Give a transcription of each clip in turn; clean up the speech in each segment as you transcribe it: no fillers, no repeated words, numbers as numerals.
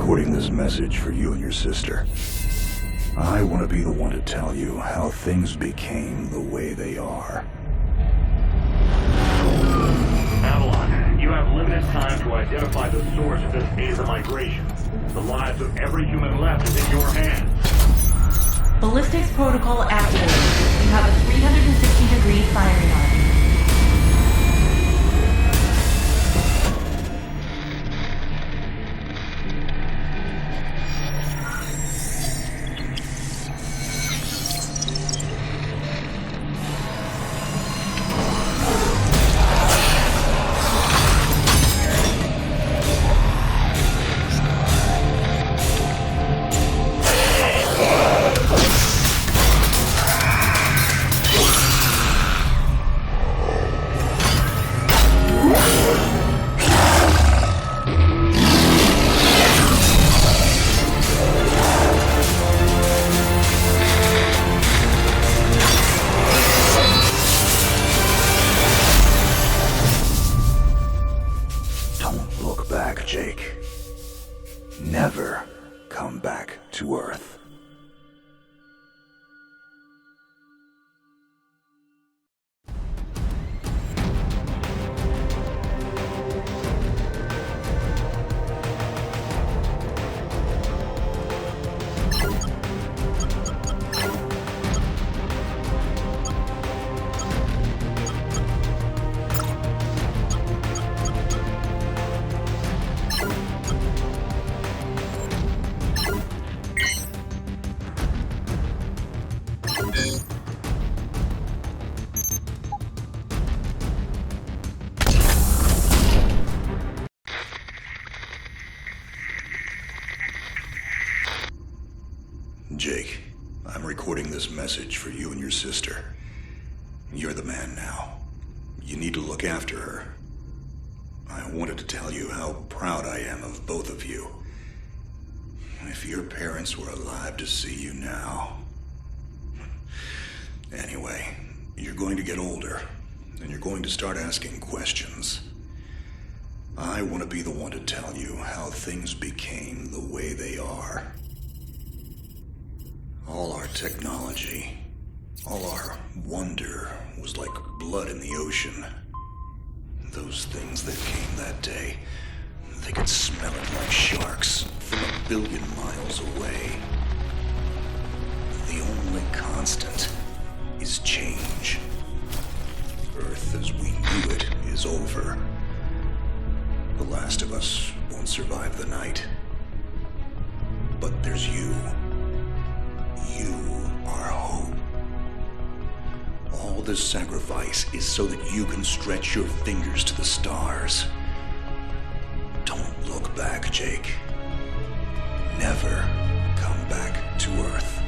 recording this message for you and your sister. I want to be the one to tell you how things became the way they are. Avalon, you have limited time to identify the source of this Asia migration. The lives of every human left is in your hands. Ballistics protocol activated. You have a 360-degree firing arc. Jake. Never come back to Earth. Jake, I'm recording this message for you and your sister. You're the man now. You need to look after her. I wanted to tell you how proud I am of both of you. If your parents were alive to see you now. Anyway, you're going to get older, and you're going to start asking questions. I want to be the one to tell you how things became the way they are. All our technology, all our wonder was like blood in the ocean. Those things that came that day, they could smell it like sharks from 1 billion miles away. The only constant is change. Earth as we knew it is over. The last of us won't survive the night. But there's you. You are hope. All this sacrifice is so that you can stretch your fingers to the stars. Don't look back, Jake. Never come back to Earth.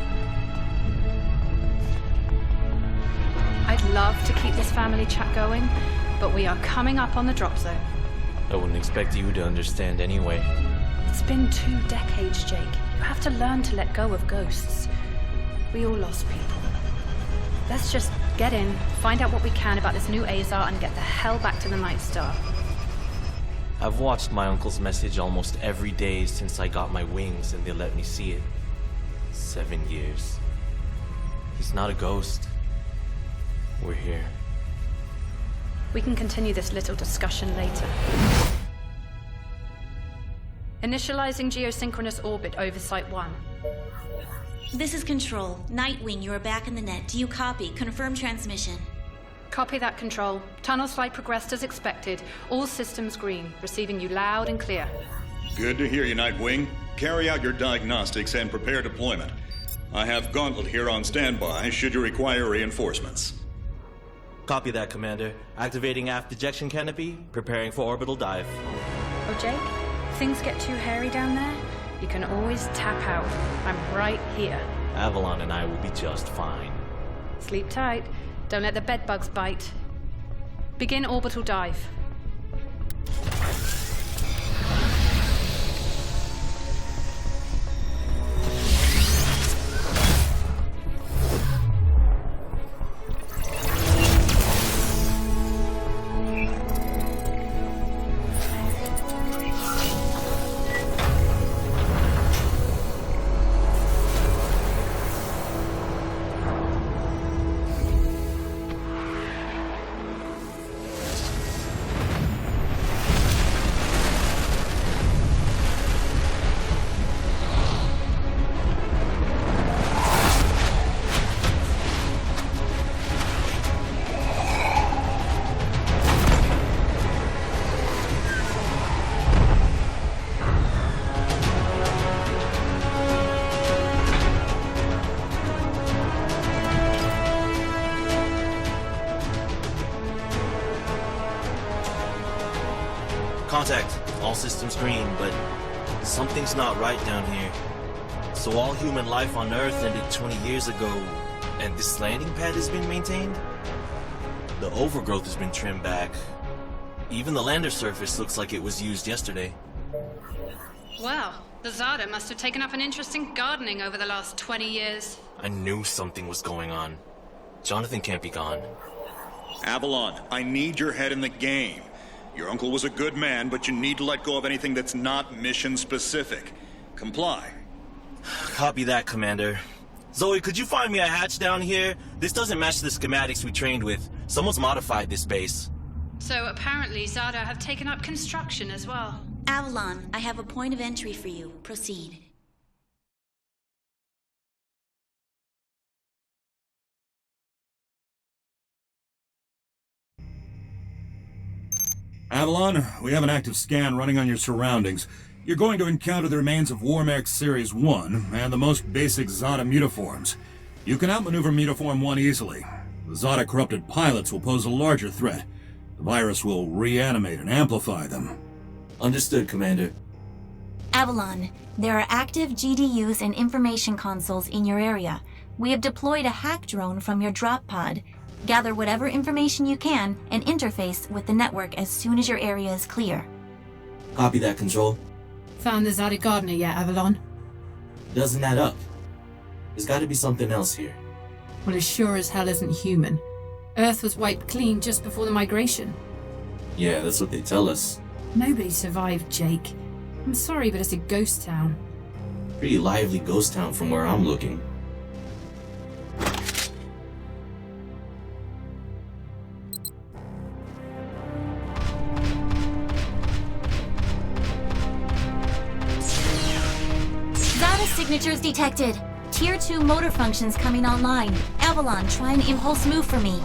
I'd love to keep this family chat going, but we are coming up on the drop zone. I wouldn't expect you to understand anyway. It's been 2 decades, Jake. You have to learn to let go of ghosts. We all lost people. Let's just get in, find out what we can about this new Azar, and get the hell back to the Night Star. I've watched my uncle's message almost every day since I got my wings and they let me see it. 7 years. He's not a ghost. We're here. We can continue this little discussion later. Initializing geosynchronous orbit over Site 1. This is Control. Nightwing, you are back in the net. Do you copy? Confirm transmission. Copy that, Control. Tunnel slide progressed as expected. All systems green. Receiving you loud and clear. Good to hear you, Nightwing. Carry out your diagnostics and prepare deployment. I have Gauntlet here on standby should you require reinforcements. Copy that, Commander. Activating aft ejection canopy, preparing for orbital dive. Oh, Jake? If things get too hairy down there, you can always tap out. I'm right here. Avalon and I will be just fine. Sleep tight. Don't let the bedbugs bite. Begin orbital dive. Contact. All systems green, but something's not right down here. So all human life on Earth ended 20 years ago, and this landing pad has been maintained? The overgrowth has been trimmed back. Even the lander surface looks like it was used yesterday. Wow, the Zada must have taken up an interest in gardening over the last 20 years. I knew something was going on. Jonathan can't be gone. Avalon, I need your head in the game. Your uncle was a good man, but you need to let go of anything that's not mission-specific. Comply. Copy that, Commander. Zoe, could you find me a hatch down here? This doesn't match the schematics we trained with. Someone's modified this base. So apparently Zada have taken up construction as well. Avalon, I have a point of entry for you. Proceed. Avalon, we have an active scan running on your surroundings. You're going to encounter the remains of Warmech Series 1 and the most basic Zada mutiforms. You can outmaneuver Mutiform 1 easily. The Zada corrupted pilots will pose a larger threat. The virus will reanimate and amplify them. Understood, Commander. Avalon, there are active GDUs and information consoles in your area. We have deployed a hack drone from your drop pod. Gather whatever information you can and interface with the network as soon as your area is clear. Copy that, Control. Found the Zada gardener yet, Avalon? Doesn't add up. There's got to be something else here. Well, it sure as hell isn't human. Earth was wiped clean just before the migration. Yeah, that's what they tell us. Nobody survived, Jake. I'm sorry, but it's a ghost town. Pretty lively ghost town from where I'm looking. Zada signatures detected. Tier 2 motor functions coming online. Avalon, try an impulse move for me.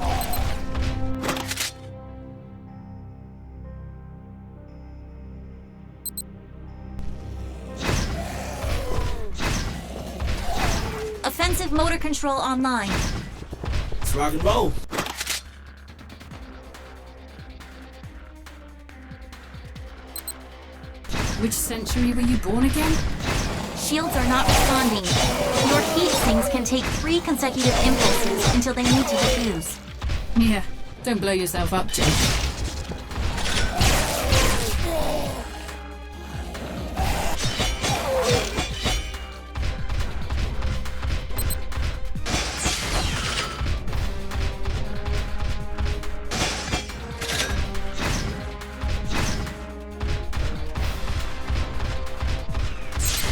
Offensive motor control online. Let's rock and roll. Which century were you born again? Shields are not responding. Your heat sinks can take 3 consecutive impulses until they need to defuse. Yeah, don't blow yourself up, Jake.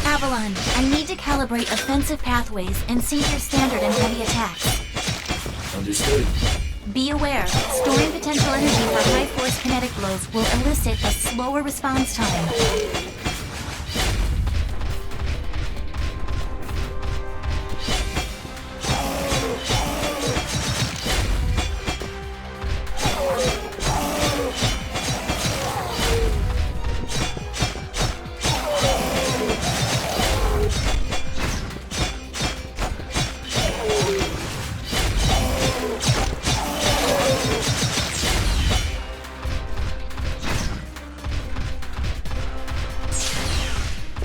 Avalon, I need to calibrate offensive pathways and sync your standard and heavy attacks. Understood. Be aware, storing potential energy for high-force kinetic blows will elicit a slower response time.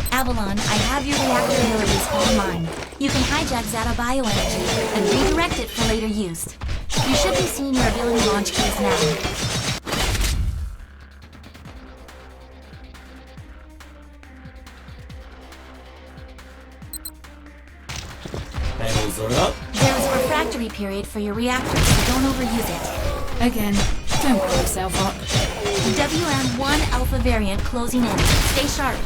Avalon, I have your reactor abilities online. You can hijack Zada bioenergy and redirect it for later use. You should be seeing your ability launch keys now. Panels are up. There is a refractory period for your reactor, so don't overuse it. Again, don't blow yourself up. WM1 Alpha variant closing in. Stay sharp.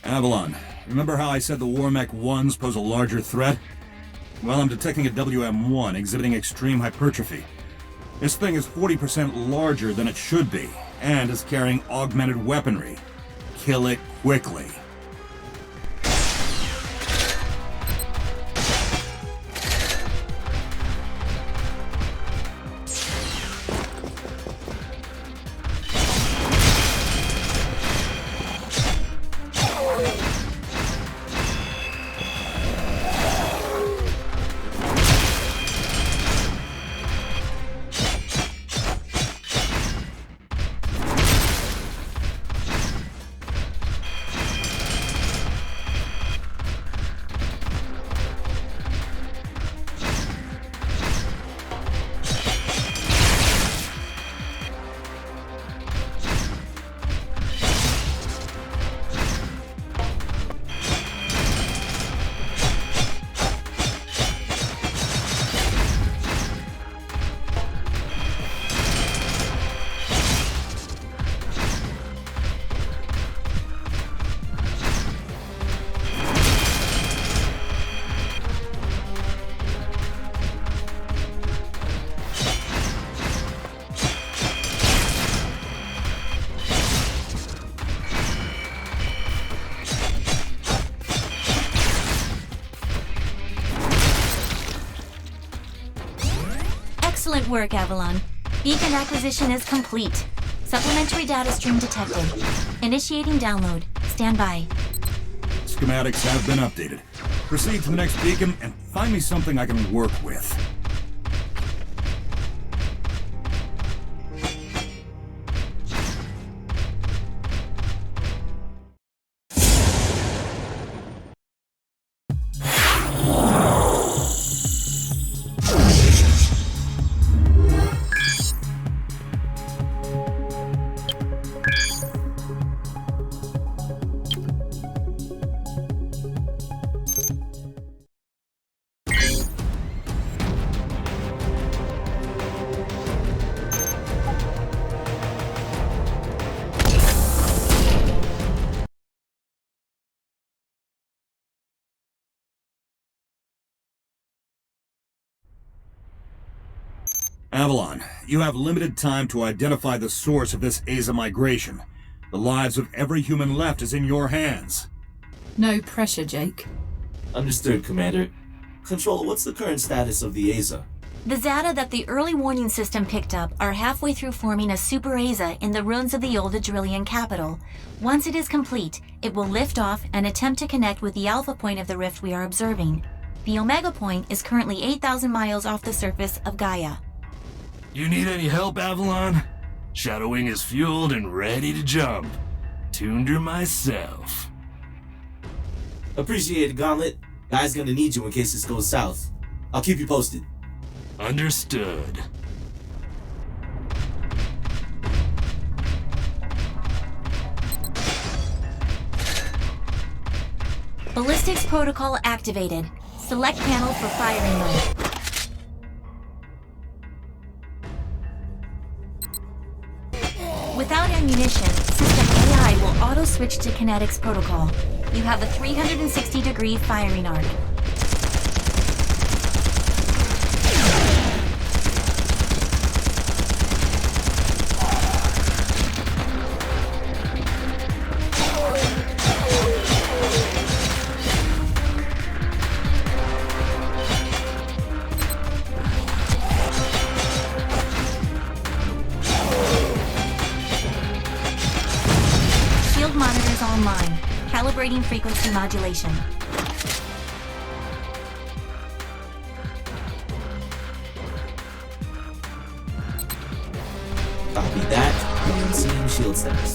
Avalon, remember how I said the Warmech 1s pose a larger threat? Well, I'm detecting a WM1 exhibiting extreme hypertrophy. This thing is 40% larger than it should be, and is carrying augmented weaponry. Kill it quickly. Excellent work, Avalon. Beacon acquisition is complete. Supplementary data stream detected. Initiating download. Stand by. Schematics have been updated. Proceed to the next beacon and find me something I can work with. Avalon, you have limited time to identify the source of this Aza migration. The lives of every human left is in your hands. No pressure, Jake. Understood, Commander. Control, what's the current status of the Aza? The Zata that the early warning system picked up are halfway through forming a super Aza in the ruins of the old Adrillian capital. Once it is complete, it will lift off and attempt to connect with the alpha point of the rift we are observing. The Omega point is currently 8,000 miles off the surface of Gaia. You need any help, Avalon? Shadowwing is fueled and ready to jump. Tuned her myself. Appreciate it, Gauntlet. Guy's gonna need you in case this goes south. I'll keep you posted. Understood. Ballistics protocol activated. Select panel for firing mode. Without ammunition, system AI will auto-switch to kinetics protocol. You have a 360-degree firing arc. Monitors online. Calibrating frequency modulation. Copy that. Seeing shield status.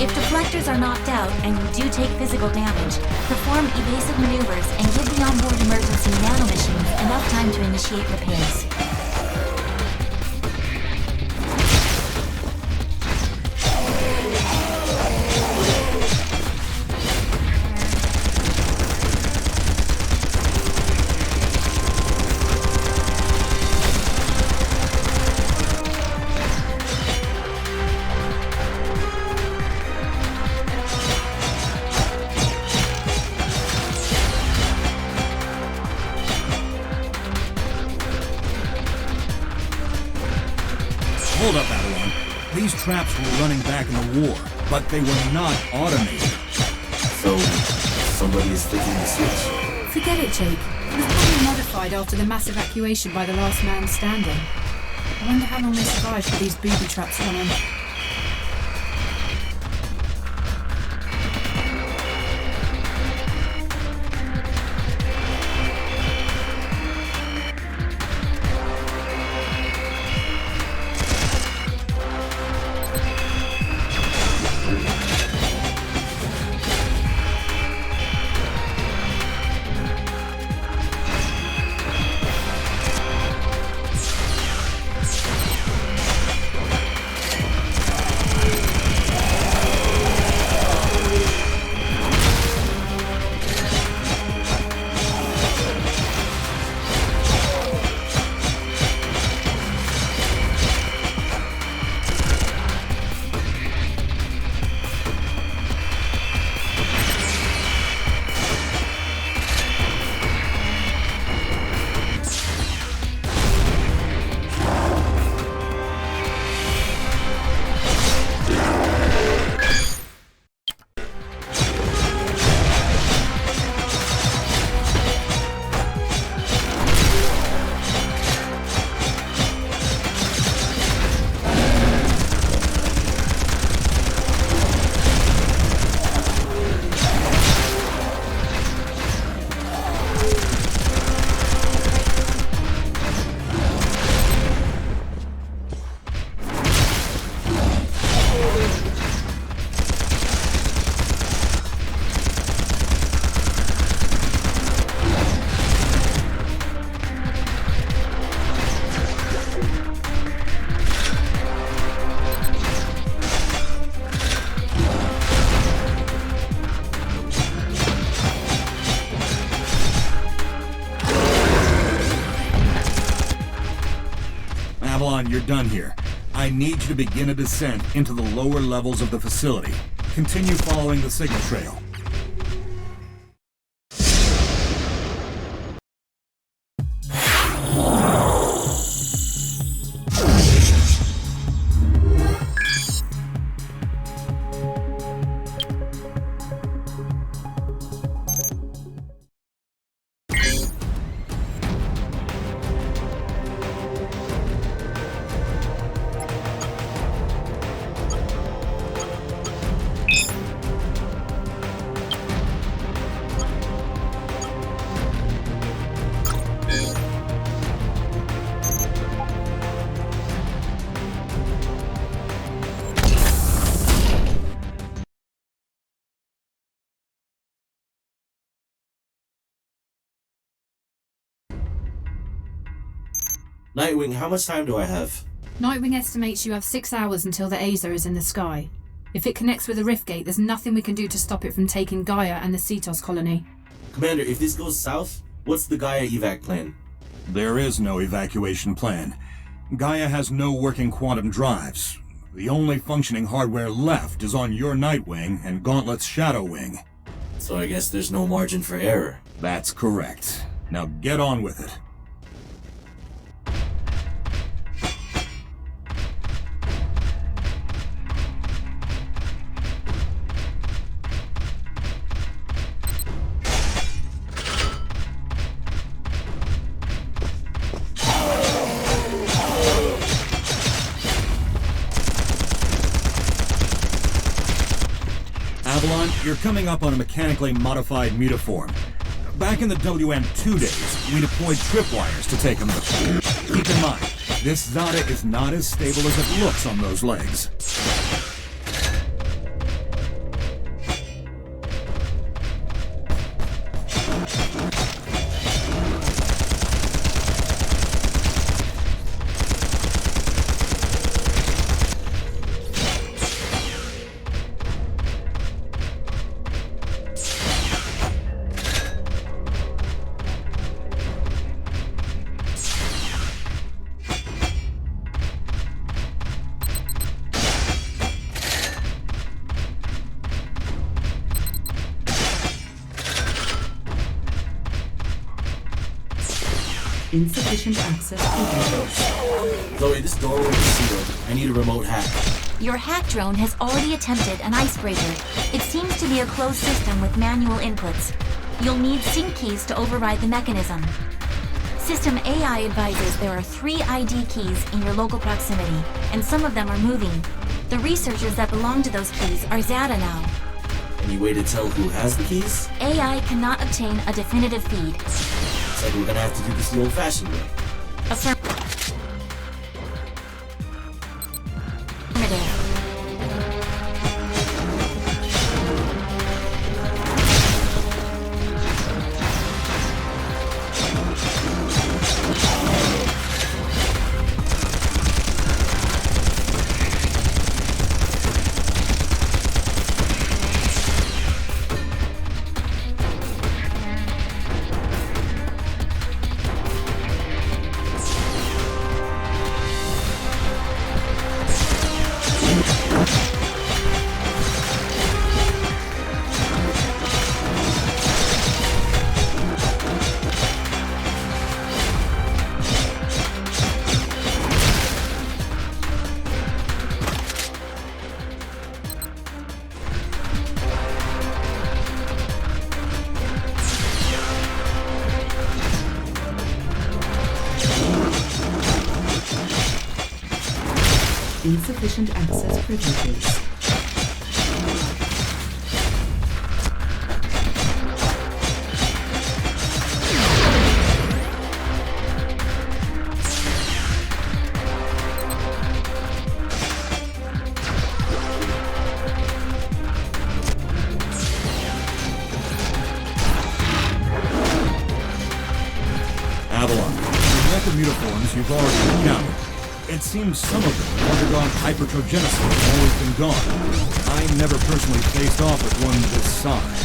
If deflectors are knocked out and you do take physical damage, perform evasive maneuvers and give the onboard emergency nanomachines enough time to initiate repairs. Hold up, Avalon. These traps were running back in the war, but they were not automated. So, somebody is flicking the switch. Forget it, Jake. It was probably modified after the mass evacuation by the last man standing. I wonder how long they survived with these booby traps running. you're done here. I need you to begin a descent into the lower levels of the facility. Continue following the signal trail. Nightwing, how much time do I have? Nightwing estimates you have 6 hours until the Aza is in the sky. If it connects with the rift gate, there's nothing we can do to stop it from taking Gaia and the Cetos colony. Commander, if this goes south, what's the Gaia evac plan? There is no evacuation plan. Gaia has no working quantum drives. The only functioning hardware left is on your Nightwing and Gauntlet's Shadow Wing. So I guess there's no margin for error. That's correct. Now get on with it. You're coming up on a mechanically modified mutaform. Back in the WM2 days, we deployed tripwires to take them out. Keep in mind, this Zada is not as stable as it looks on those legs. Insufficient access. Zoe, this doorway is sealed. I need a remote hack. Your hack drone has already attempted an icebreaker. It seems to be a closed system with manual inputs. You'll need sync keys to override the mechanism. System AI advises there are 3 ID keys in your local proximity, and some of them are moving. The researchers that belong to those keys are Zada now. Any way to tell who has the keys? AI cannot obtain a definitive feed. Looks like we're gonna have to do this the old-fashioned way. Affirmative. Insufficient access privileges. Avalon, the method mutaforms you've already encountered. It seems some of them have undergone hypertrogenesis and always been gone. I never personally faced off with one this size.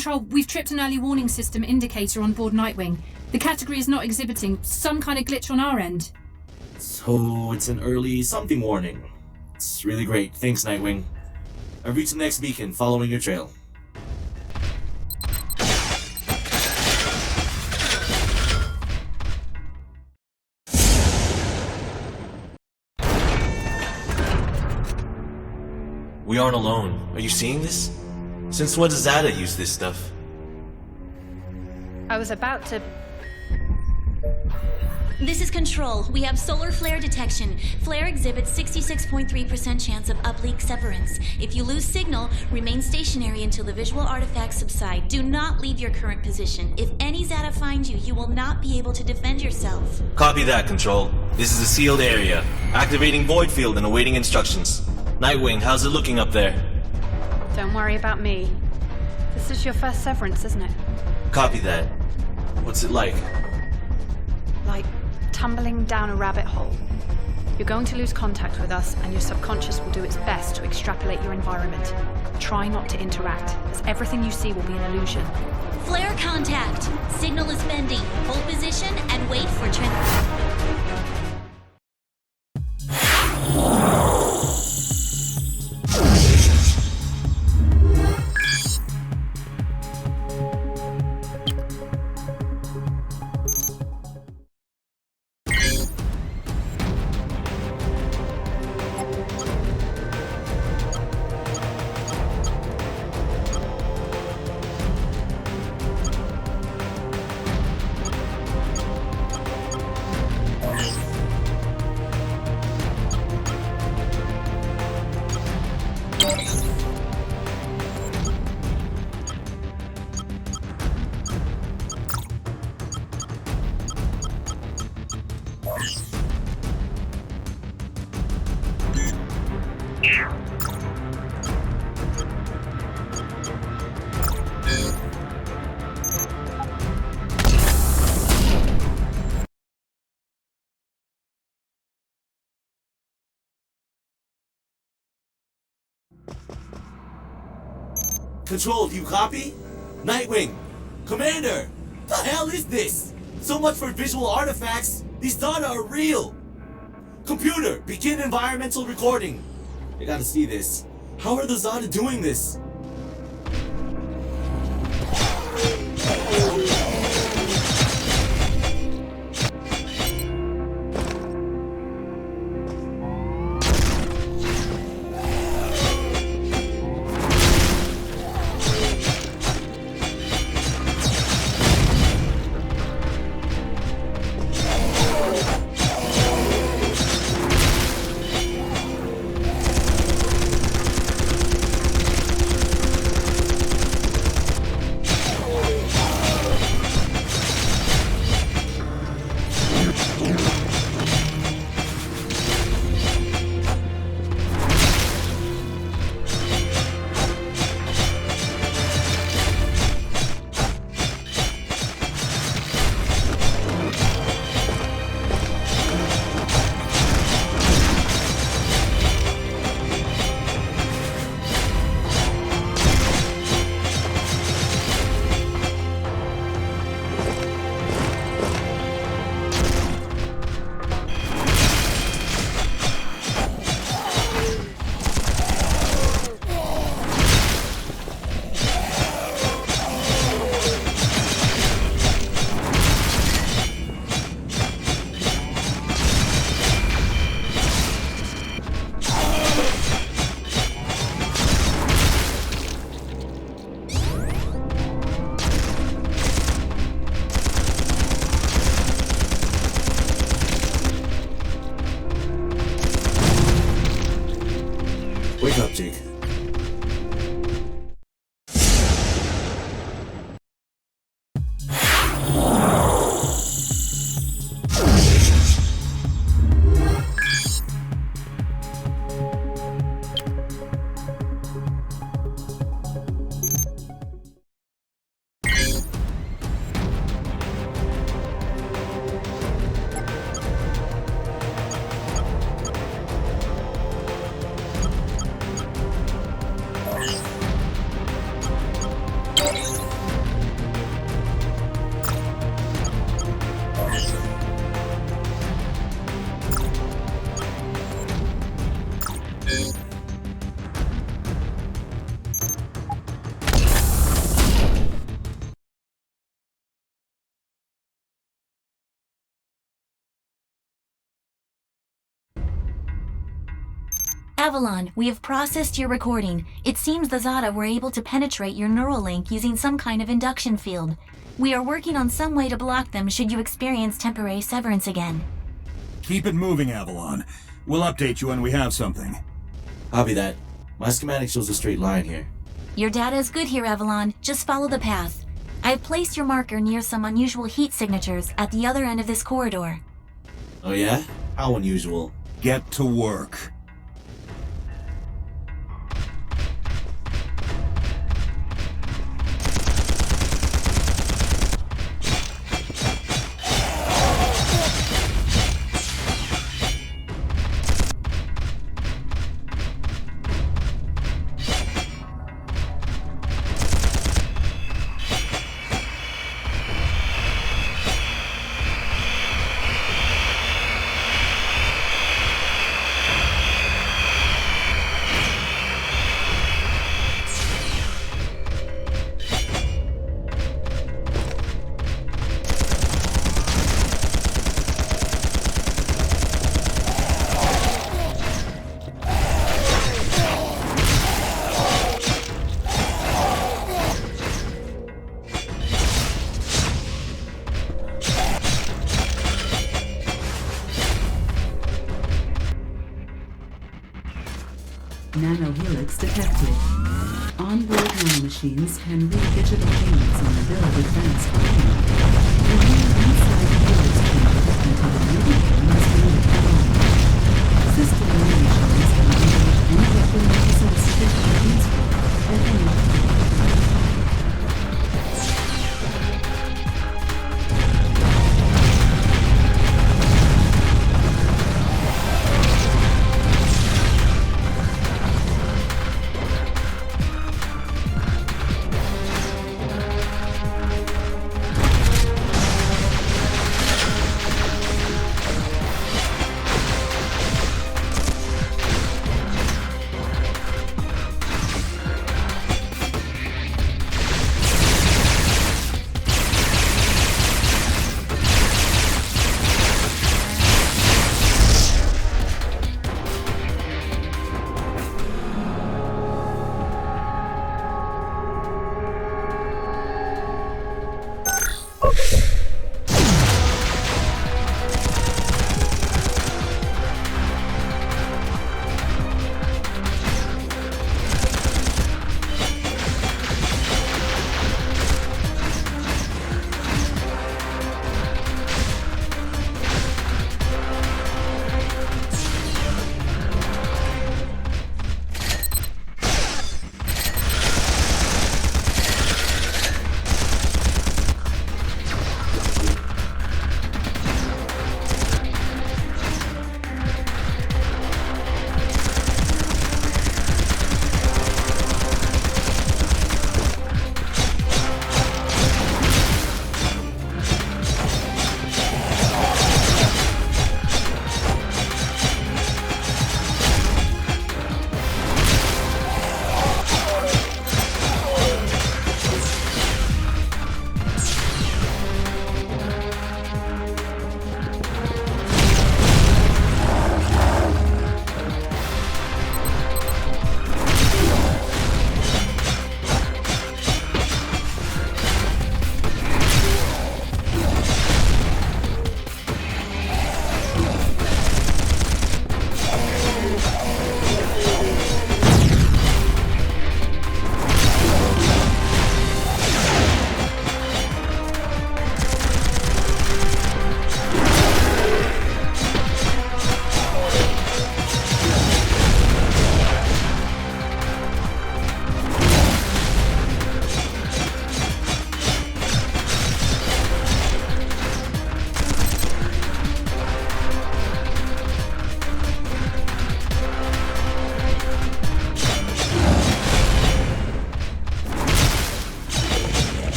Control, we've tripped an early warning system indicator on board Nightwing. The category is not exhibiting some kind of glitch on our end. So it's an early something warning. It's really great. Thanks, Nightwing. I've reached the next beacon, following your trail. We aren't alone. Are you seeing this? Since when does Zada use this stuff? I was about to... This is Control. We have solar flare detection. Flare exhibits 66.3% chance of uplink severance. If you lose signal, remain stationary until the visual artifacts subside. Do not leave your current position. If any Zada find you, you will not be able to defend yourself. Copy that, Control. This is a sealed area. Activating void field and awaiting instructions. Nightwing, how's it looking up there? Don't worry about me. This is your first severance, isn't it? Copy that. What's it like? Like tumbling down a rabbit hole. You're going to lose contact with us, and your subconscious will do its best to extrapolate your environment. Try not to interact, as everything you see will be an illusion. Flare contact. Signal is bending. Hold position and wait for Control, do you copy? Nightwing! Commander! The hell is this? So much for visual artifacts! These data are real! Computer, begin environmental recording! I gotta see this. How are the Zada doing this? Avalon, we have processed your recording. It seems the Zada were able to penetrate your neural link using some kind of induction field. We are working on some way to block them should you experience temporary severance again. Keep it moving, Avalon. We'll update you when we have something. Copy that. My schematic shows a straight line here. Your data is good here, Avalon. Just follow the path. I have placed your marker near some unusual heat signatures at the other end of this corridor. Oh yeah? How unusual. Get to work. Nanohelix detected. Onboard nanomachines can read digital gains and build advanced planning. Remain inside the helix chamber until the medium has been deployed. System nanomachines can unlock any weapon that possess sufficient needs for at any time.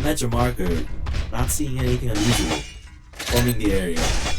At your marker, not seeing anything unusual. Forming the area.